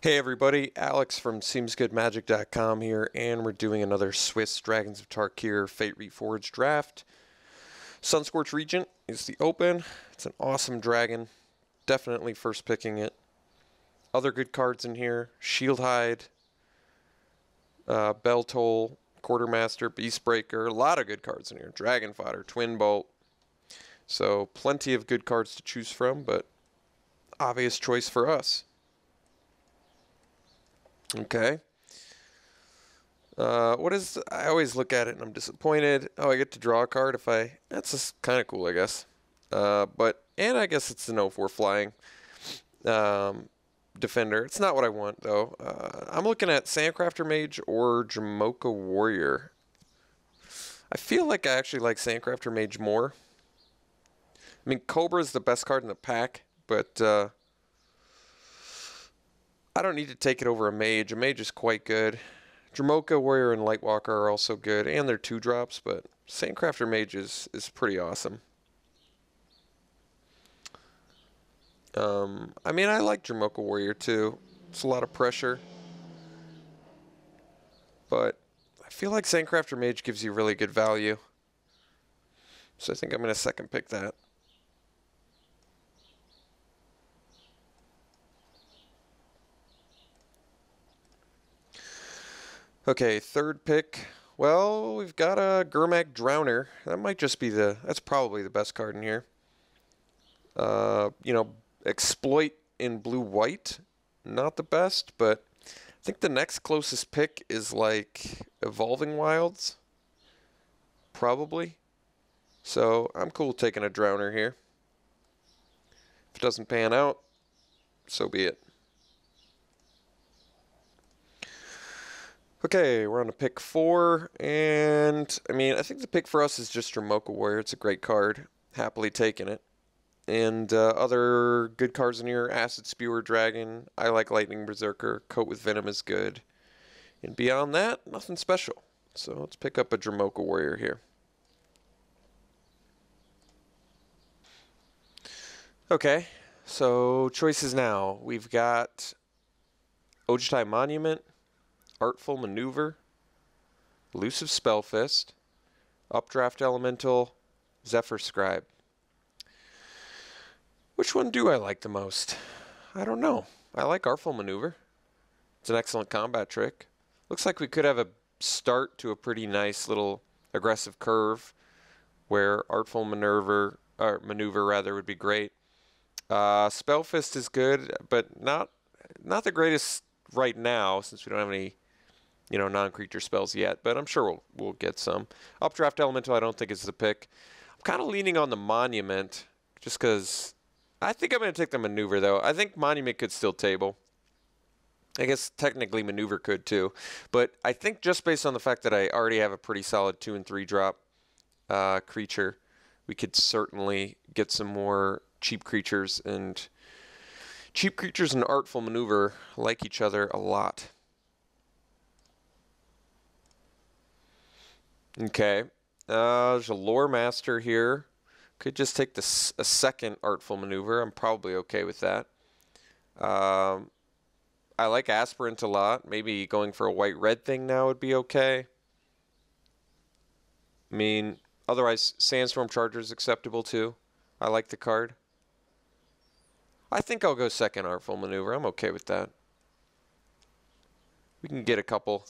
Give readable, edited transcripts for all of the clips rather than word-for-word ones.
Hey everybody, Alex from SeemsGoodMagic.com here, and we're doing another Swiss Dragons of Tarkir Fate Reforged draft. Sunscorch Regent is the open. It's an awesome dragon. Definitely first picking it. Other good cards in here: Shieldhide, Bell Toll, Quartermaster, Beastbreaker. A lot of good cards in here. Dragon Fodder, Twin Bolt. So plenty of good cards to choose from, but obvious choice for us. Okay. I always look at it and I'm disappointed. Oh, I get to draw a card if that's just kind of cool, I guess. And I guess it's an 0/4 flying defender. It's not what I want, though. I'm looking at Sandcrafter Mage or Jamocha Warrior. I feel like I actually like Sandcrafter Mage more. I mean, Cobra is the best card in the pack, but I don't need to take it over a Mage. A Mage is quite good. Jamocha Warrior and Lightwalker are also good, and they're 2-drops, but Sandcrafter Mage is pretty awesome. I mean, I like Jamocha Warrior too. It's a lot of pressure, but I feel like Sandcrafter Mage gives you really good value. So I think I'm going to second pick that. Okay, third pick. Well, we've got a Gurmak Drowner. That's probably the best card in here. Exploit in blue-white, not the best, but I think the next closest pick is like Evolving Wilds, probably. So I'm cool taking a Drowner here. If it doesn't pan out, so be it. Okay, we're on to pick 4, and I mean, I think the pick for us is just Jamocha Warrior. It's a great card. Happily taking it. And other good cards in here: Acid Spewer Dragon. I like Lightning Berserker. Coat with Venom is good. And beyond that, nothing special. So let's pick up a Jamocha Warrior here. Okay, so choices now. We've got Ojutai Monument, Artful Maneuver, Elusive Spellfist, Updraft Elemental, Zephyr Scribe. Which one do I like the most? I don't know. I like Artful Maneuver. It's an excellent combat trick. Looks like we could have a start to a pretty nice little aggressive curve where Artful Maneuver would be great. Spellfist is good, but not the greatest right now since we don't have any non-creature spells yet, but I'm sure we'll get some. Updraft Elemental I don't think is the pick. I'm kind of leaning on the Monument just because I think I'm going to take the Maneuver, though. I think Monument could still table. I guess technically Maneuver could, too. But I think just based on the fact that I already have a pretty solid 2- and 3-drop creature, we could certainly get some more cheap creatures. And cheap creatures and Artful Maneuver like each other a lot. Okay. There's a Lore Master here. Could just take a second Artful Maneuver. I'm probably okay with that. I like Aspirant a lot. Maybe going for a white-red thing now would be okay. I mean, otherwise, Sandstorm Charger is acceptable too. I like the card. I think I'll go second Artful Maneuver. I'm okay with that. We can get a couple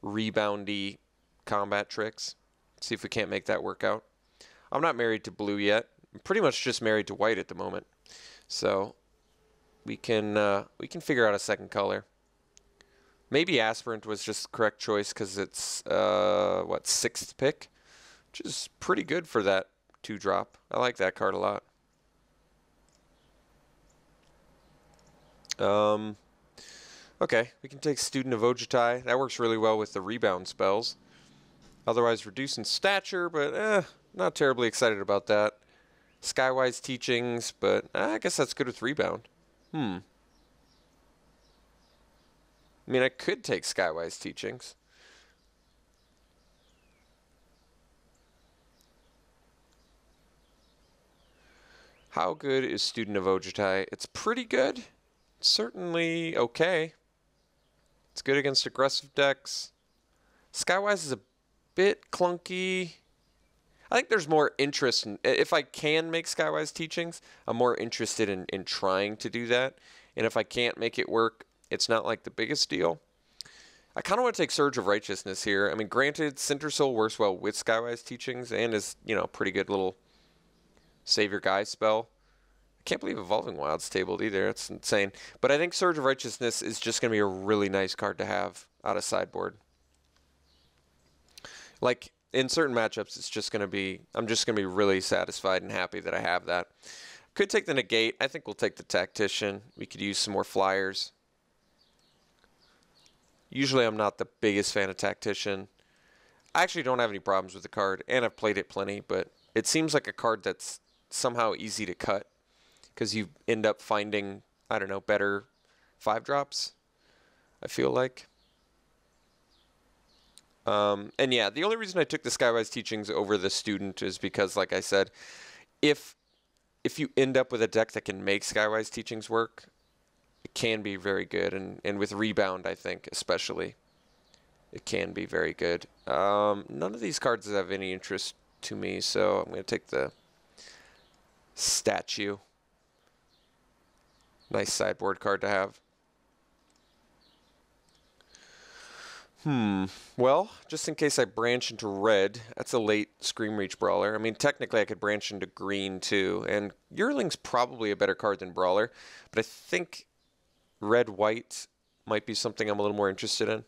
reboundy combat tricks. See if we can't make that work out. I'm not married to blue yet. I'm pretty much just married to white at the moment. So we can figure out a second color. Maybe Aspirant was just the correct choice because it's 6th pick, which is pretty good for that 2-drop. I like that card a lot. Okay, we can take Student of Ojutai. That works really well with the rebound spells. Otherwise, reduce in stature, but not terribly excited about that. Skywise Teachings, but I guess that's good with rebound. I mean, I could take Skywise Teachings. How good is Student of Ojutai? It's pretty good. certainly okay. It's good against aggressive decks. Skywise is a bit clunky. I think there's more interest in, if I can make Skywise teachings, I'm more interested in trying to do that. And if I can't make it work, it's not like the biggest deal. I kind of want to take Surge of Righteousness here. I mean, granted, Center Soul works well with Skywise teachings and is, you know, pretty good little save your guy spell. I can't believe Evolving Wild's tabled either. That's insane. But I think Surge of Righteousness is just going to be a really nice card to have out of sideboard. Like, in certain matchups, it's just going to be, I'm just going to be really satisfied and happy that I have that. Could take the Negate. I think we'll take the Tactician. We could use some more flyers. Usually I'm not the biggest fan of Tactician. I actually don't have any problems with the card, and I've played it plenty, but it seems like a card that's somehow easy to cut because you end up finding, I don't know, better 5-drops, I feel like. And yeah, the only reason I took the Skywise teachings over the Student is because, like I said, if you end up with a deck that can make Skywise teachings work, it can be very good, and with Rebound, I think, especially, it can be very good. None of these cards have any interest to me, so I'm going to take the Statue. Nice sideboard card to have. Well, just in case I branch into red, that's a late Scream Reach Brawler. I mean, technically I could branch into green too, and Yearling's probably a better card than Brawler, but I think red-white might be something I'm a little more interested in.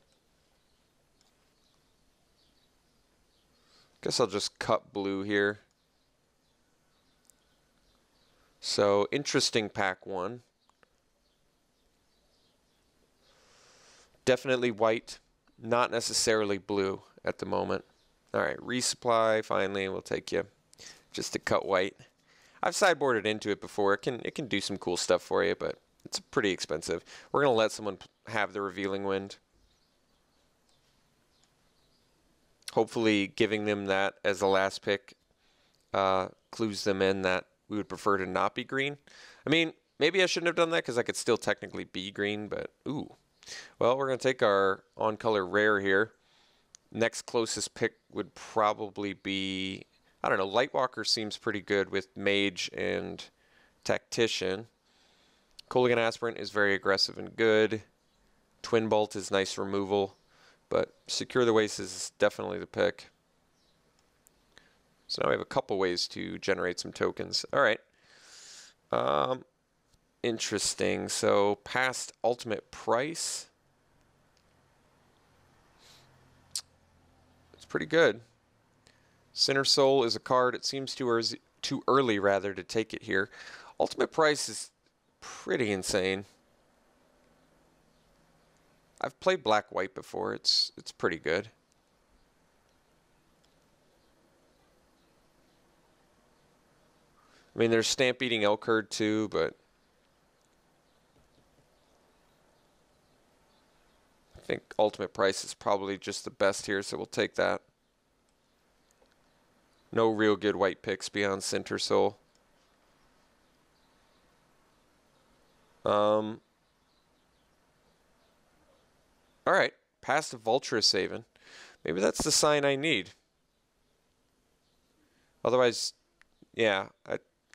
Guess I'll just cut blue here. So, interesting pack one. Definitely white. Not necessarily blue at the moment. Alright, resupply, finally, we'll take you. Just to cut white. I've sideboarded into it before. It can do some cool stuff for you, but it's pretty expensive. We're going to let someone have the Revealing Wind. Hopefully giving them that as the last pick clues them in that we would prefer to not be green. I mean, maybe I shouldn't have done that because I could still technically be green, but ooh. Well, we're going to take our on-color rare here. Next closest pick would probably be, I don't know, Lightwalker seems pretty good with Mage and Tactician. Kolaghan Aspirant is very aggressive and good. Twin Bolt is nice removal, but Secure the Waste is definitely the pick. So now we have a couple ways to generate some tokens. All right. Interesting. So past ultimate price. It's pretty good. Center Soul is a card. It seems too early rather to take it here. Ultimate price is pretty insane. I've played black-white before. It's pretty good. I mean, there's Stamp-Eating Elkherd too, but I think ultimate price is probably just the best here, so we'll take that. No real good white picks beyond Center Soul. All right, past Vulturous Haven. Maybe that's the sign I need. Otherwise, yeah,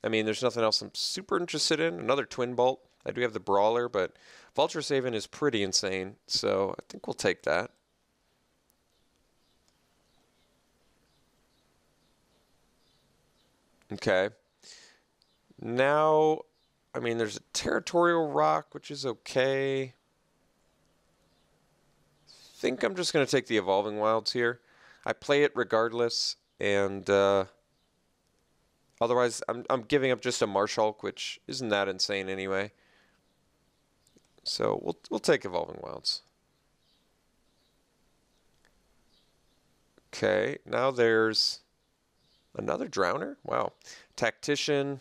I mean, there's nothing else I'm super interested in. Another Twin Bolt. I do have the Brawler, but Vulturous Haven is pretty insane, so I think we'll take that. Okay. Now, I mean, there's a Territorial Rock, which is okay. I think I'm just going to take the Evolving Wilds here. I play it regardless, and otherwise I'm giving up just a Marshulk, which isn't that insane anyway. So we'll take Evolving Wilds. Okay, now there's another Drowner? Wow. Tactician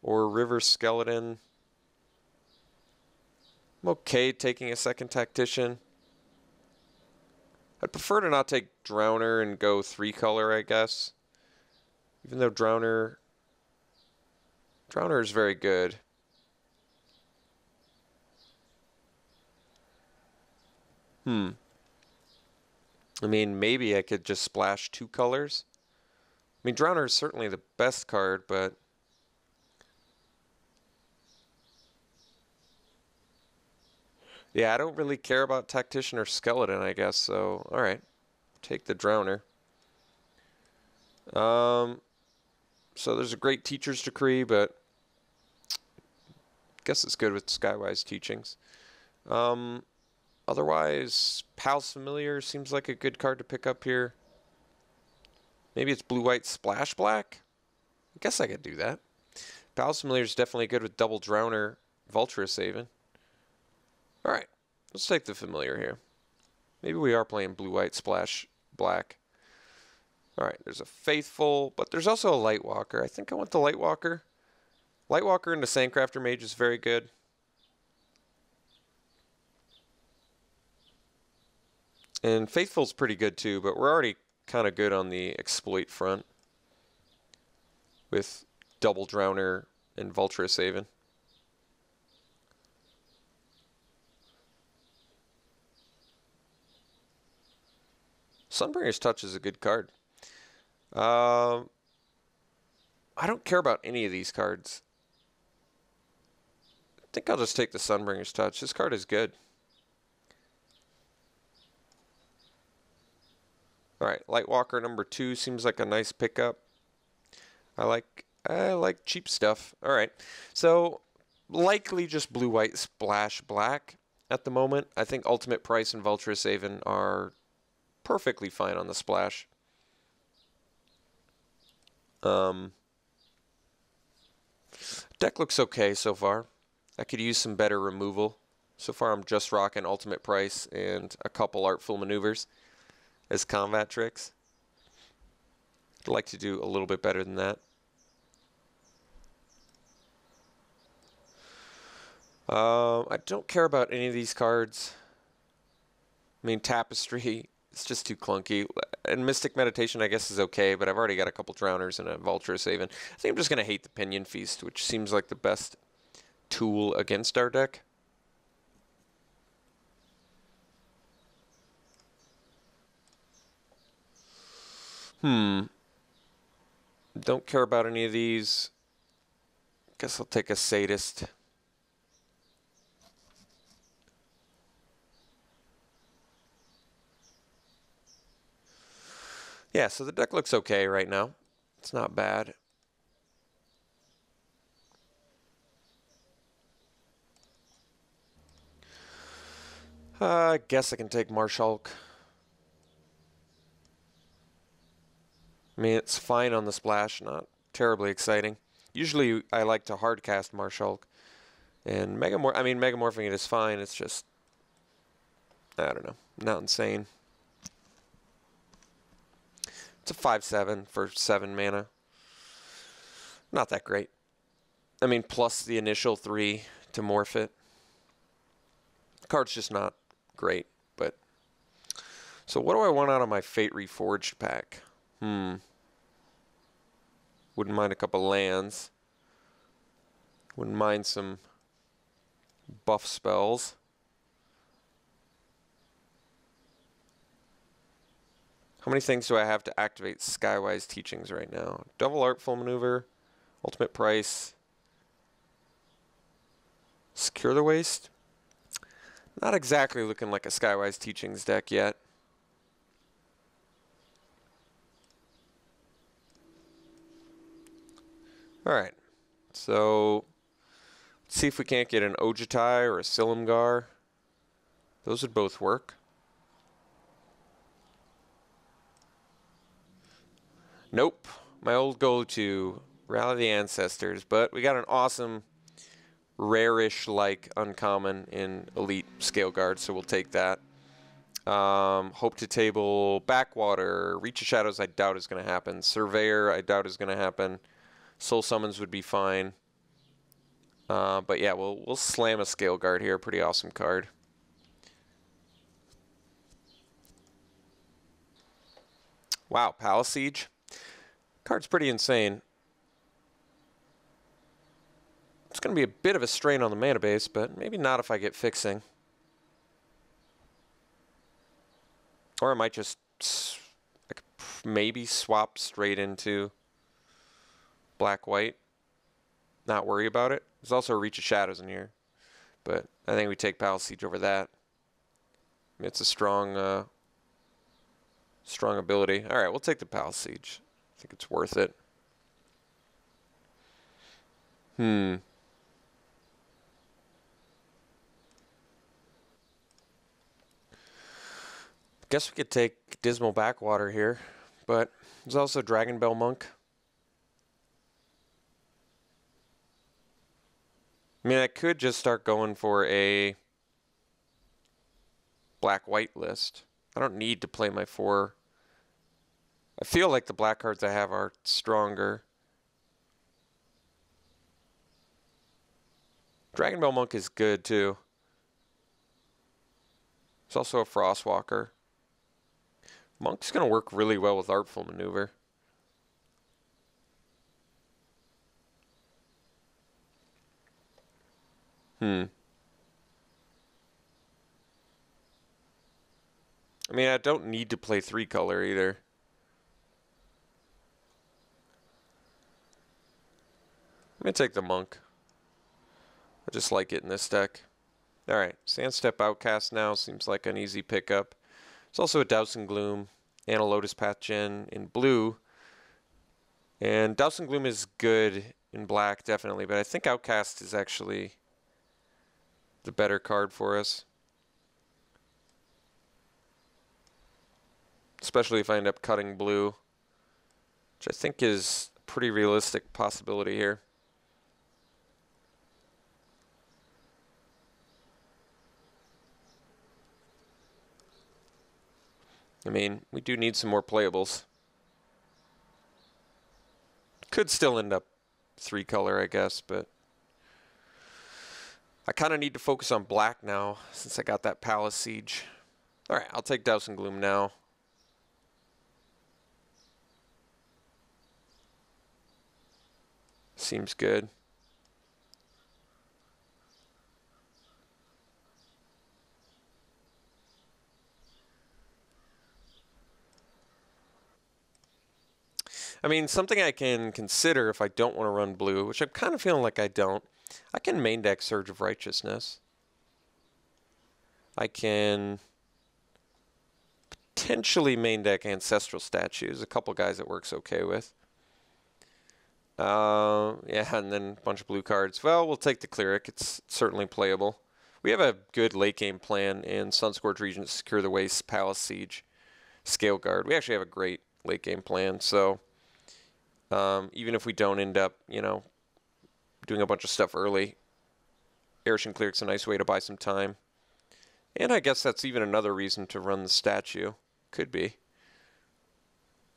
or River Skeleton. I'm okay taking a second Tactician. I'd prefer to not take Drowner and go 3-color, I guess. Even though Drowner is very good. I mean, maybe I could just splash 2 colors. I mean, Drowner is certainly the best card, but... yeah, I don't really care about Tactician or Skeleton, I guess, so... alright. Take the Drowner. So there's a great Teacher's Decree, but... I guess it's good with Skywise Teachings. Otherwise, Pal's Familiar seems like a good card to pick up here. Maybe it's blue-white splash black? I guess I could do that. Pal's Familiar is definitely good with double Drowner, Vulturous Haven. Alright, let's take the Familiar here. Maybe we are playing blue-white splash black. Alright, there's a Faithful, but there's also a Lightwalker. I think I want the Lightwalker. Lightwalker into Sandcrafter Mage is very good. And Faithful's pretty good too, but we're already kind of good on the exploit front with double Drowner and Vulturous Haven. Sunbringer's Touch is a good card. I don't care about any of these cards. I think I'll just take the Sunbringer's Touch. This card is good. Alright, Lightwalker number 2 seems like a nice pickup. I like cheap stuff. Alright, so likely just blue-white splash black at the moment. I think Ultimate Price and Vulturous Haven are perfectly fine on the splash. Deck looks okay so far. I could use some better removal. So far I'm just rocking Ultimate Price and a couple Artful Maneuvers as combat tricks. I'd like to do a little bit better than that. I don't care about any of these cards. I mean, Tapestry, it's just too clunky. And Mystic Meditation, I guess, is okay, but I've already got a couple Drowners and a Vulturous Haven. I think I'm just going to hate the Pinion Feast, which seems like the best tool against our deck. Don't care about any of these. Guess I'll take a Sadist. Yeah, so the deck looks okay right now. It's not bad. I guess I can take Marshulk. I mean, it's fine on the splash, not terribly exciting. Usually I like to hardcast Marshulk. And Megamorphing it is fine, it's just, I don't know, not insane. It's a 5/7 for 7 mana. Not that great. I mean, plus the initial 3 to morph it. The card's just not great, but... So what do I want out of my Fate Reforged pack? Wouldn't mind a couple lands. Wouldn't mind some buff spells. How many things do I have to activate Skywise Teachings right now? Double Artful Maneuver, Ultimate Price, Secure the Waste. Not exactly looking like a Skywise Teachings deck yet. Alright, so let's see if we can't get an Ojutai or a Silumgar. Those would both work. Nope, my old go-to, Rally the Ancestors, but we got an awesome, rare-ish like uncommon in Elite Scale Guard, so we'll take that. Hope to table Backwater, Reach of Shadows I doubt is going to happen, Surveyor I doubt is going to happen, Soul Summons would be fine. But yeah, we'll slam a Scale Guard here, pretty awesome card. Wow, Palace Siege. Card's pretty insane. It's going to be a bit of a strain on the mana base, but maybe not if I get Fixing. Or I might just maybe swap straight into black-white. Not worry about it. There's also a Reach of Shadows in here. But I think we take Palace Siege over that. It's a strong, strong ability. All right, we'll take the Palace Siege. I think it's worth it. Guess we could take Dismal Backwater here, but there's also Dragon Bell Monk. I mean, I could just start going for a black-white list. I don't need to play my 4. I feel like the black cards I have are stronger. Dragon Bell Monk is good, too. It's also a Frostwalker. Monk's going to work really well with Artful Maneuver. I mean, I don't need to play 3-color either. I'm going to take the Monk. I just like it in this deck. Alright, Sandstep Outcast now seems like an easy pickup. There's also a Douse and Gloom and a Lotus Path Gen in blue. And Douse and Gloom is good in black, definitely, but I think Outcast is actually the better card for us. Especially if I end up cutting blue, which I think is a pretty realistic possibility here. I mean, we do need some more playables. Could still end up 3-color, I guess, but I kind of need to focus on black now since I got that Palace Siege. Alright, I'll take Douse and Gloom now. Seems good. I mean, something I can consider if I don't want to run blue, which I'm kind of feeling like I don't, I can main deck Surge of Righteousness. I can potentially main deck Ancestral Statues, a couple guys it works okay with. Yeah, and then a bunch of blue cards. Well, we'll take the Cleric. It's certainly playable. We have a good late game plan in Sunscorch Regent, Secure the Waste, Palace Siege, Scale Guard. We actually have a great late game plan, so even if we don't end up, you know, doing a bunch of stuff early, Aerishan Cleric's a nice way to buy some time. And I guess that's even another reason to run the statue. Could be.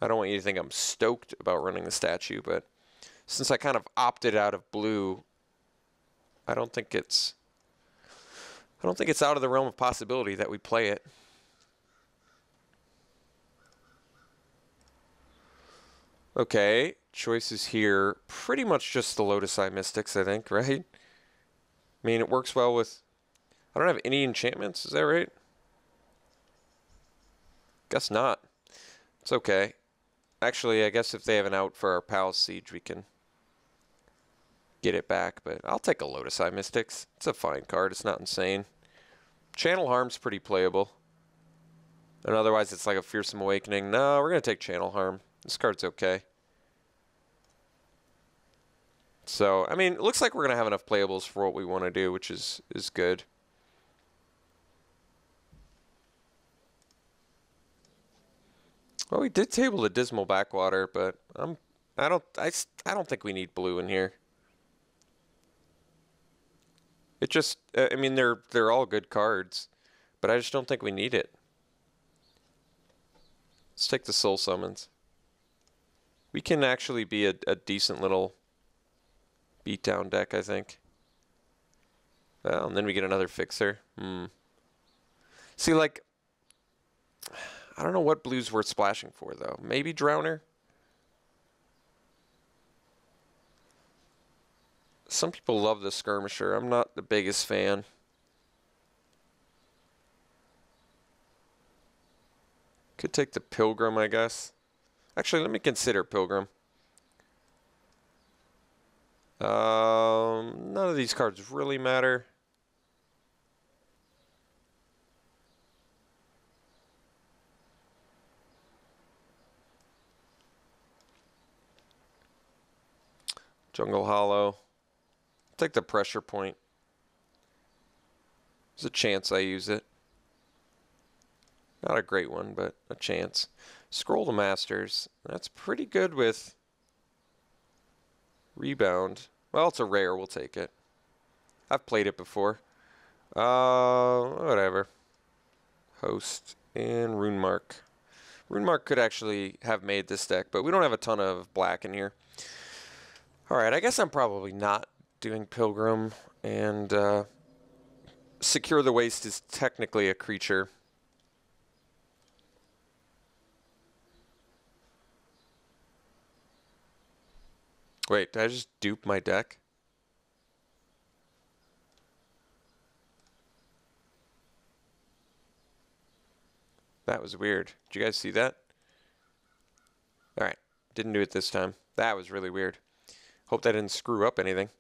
I don't want you to think I'm stoked about running the statue, but since I kind of opted out of blue, I don't think it's out of the realm of possibility that we play it. Okay, choices here. Pretty much just the Lotus Eye Mystics, I think, right? I mean, it works well with... I don't have any enchantments, is that right? Guess not. It's okay. Actually, I guess if they have an out for our Palace Siege, we can get it back, but I'll take a Lotus Eye Mystics. It's a fine card. It's not insane. Channel Harm's pretty playable. And otherwise, it's like a Fearsome Awakening. No, we're going to take Channel Harm. This card's okay. So, I mean, it looks like we're going to have enough playables for what we want to do, which is good. Well, we did table the Dismal Backwater, but I don't think we need blue in here. It just, I mean, they're all good cards, but I just don't think we need it. Let's take the Soul Summons. We can actually be a decent little beatdown deck, I think. Well, and then we get another Fixer. See, like, I don't know what blue's worth splashing for, though. Maybe Drowner? Some people love the Skirmisher. I'm not the biggest fan. Could take the Pilgrim, I guess. Actually, let me consider Pilgrim. None of these cards really matter. Jungle Hollow. Take the Pressure Point. There's a chance I use it. Not a great one, but a chance. Scroll to Masters. That's pretty good with Rebound. Well, it's a rare. We'll take it. I've played it before. Whatever. Host and Rune Mark. Rune Mark could actually have made this deck, but we don't have a ton of black in here. Alright, I guess I'm probably not doing Pilgrim, and Secure the Waste is technically a creature. Wait, did I just dupe my deck? That was weird. Did you guys see that? Alright, didn't do it this time. That was really weird. Hope that didn't screw up anything.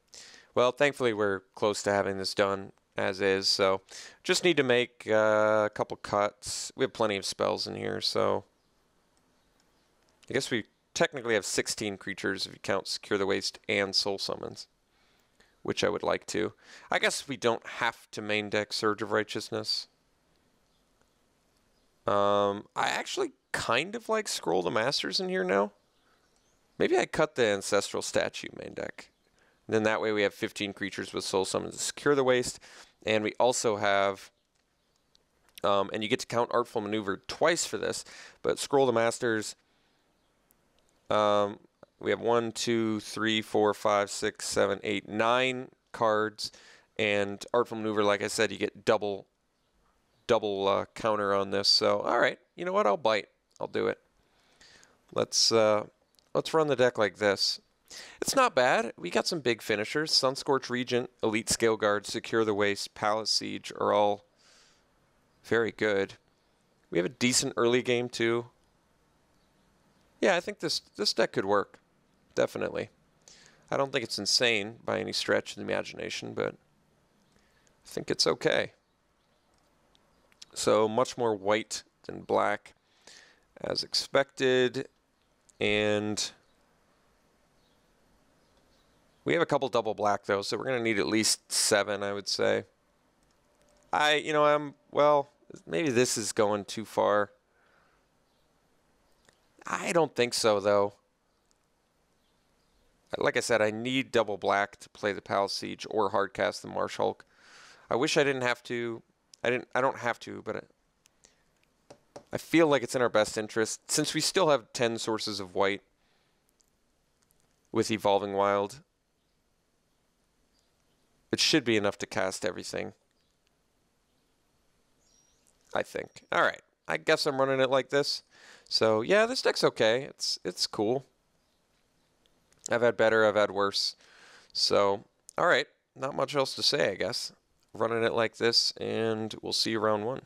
Well, thankfully we're close to having this done as is, so just need to make a couple cuts. We have plenty of spells in here, so I guess we technically have 16 creatures if you count Secure the Waste and Soul Summons, which I would like to. I guess we don't have to main deck Surge of Righteousness. I actually kind of like Scroll the Masters in here now. Maybe I cut the Ancestral Statue main deck. And then that way we have 15 creatures with Soul Summons to Secure the Waste. And we also have, and you get to count Artful Maneuver twice for this, but Scroll the Masters, we have 1, 2, 3, 4, 5, 6, 7, 8, 9 cards. And Artful Maneuver, like I said, you get double counter on this. So, all right, you know what? I'll bite. I'll do it. Let's run the deck like this. It's not bad. We got some big finishers. Sunscorch Regent, Elite Scale Guard, Secure the Waste, Palace Siege are all very good. We have a decent early game too. Yeah, I think this deck could work. Definitely. I don't think it's insane by any stretch of the imagination, but I think it's okay. So much more white than black as expected, and we have a couple double black though, so we're going to need at least 7, I would say. Well, maybe this is going too far. I don't think so though. Like I said, I need double black to play the Palace Siege or hardcast the Marsh Hulk. I wish I didn't have to. I don't have to, but I feel like it's in our best interest since we still have 10 sources of white with Evolving Wild. It should be enough to cast everything, I think. All right, I guess I'm running it like this. So yeah, this deck's okay. It's cool. I've had better, I've had worse. So all right, not much else to say, I guess. Running it like this, and we'll see you round 1.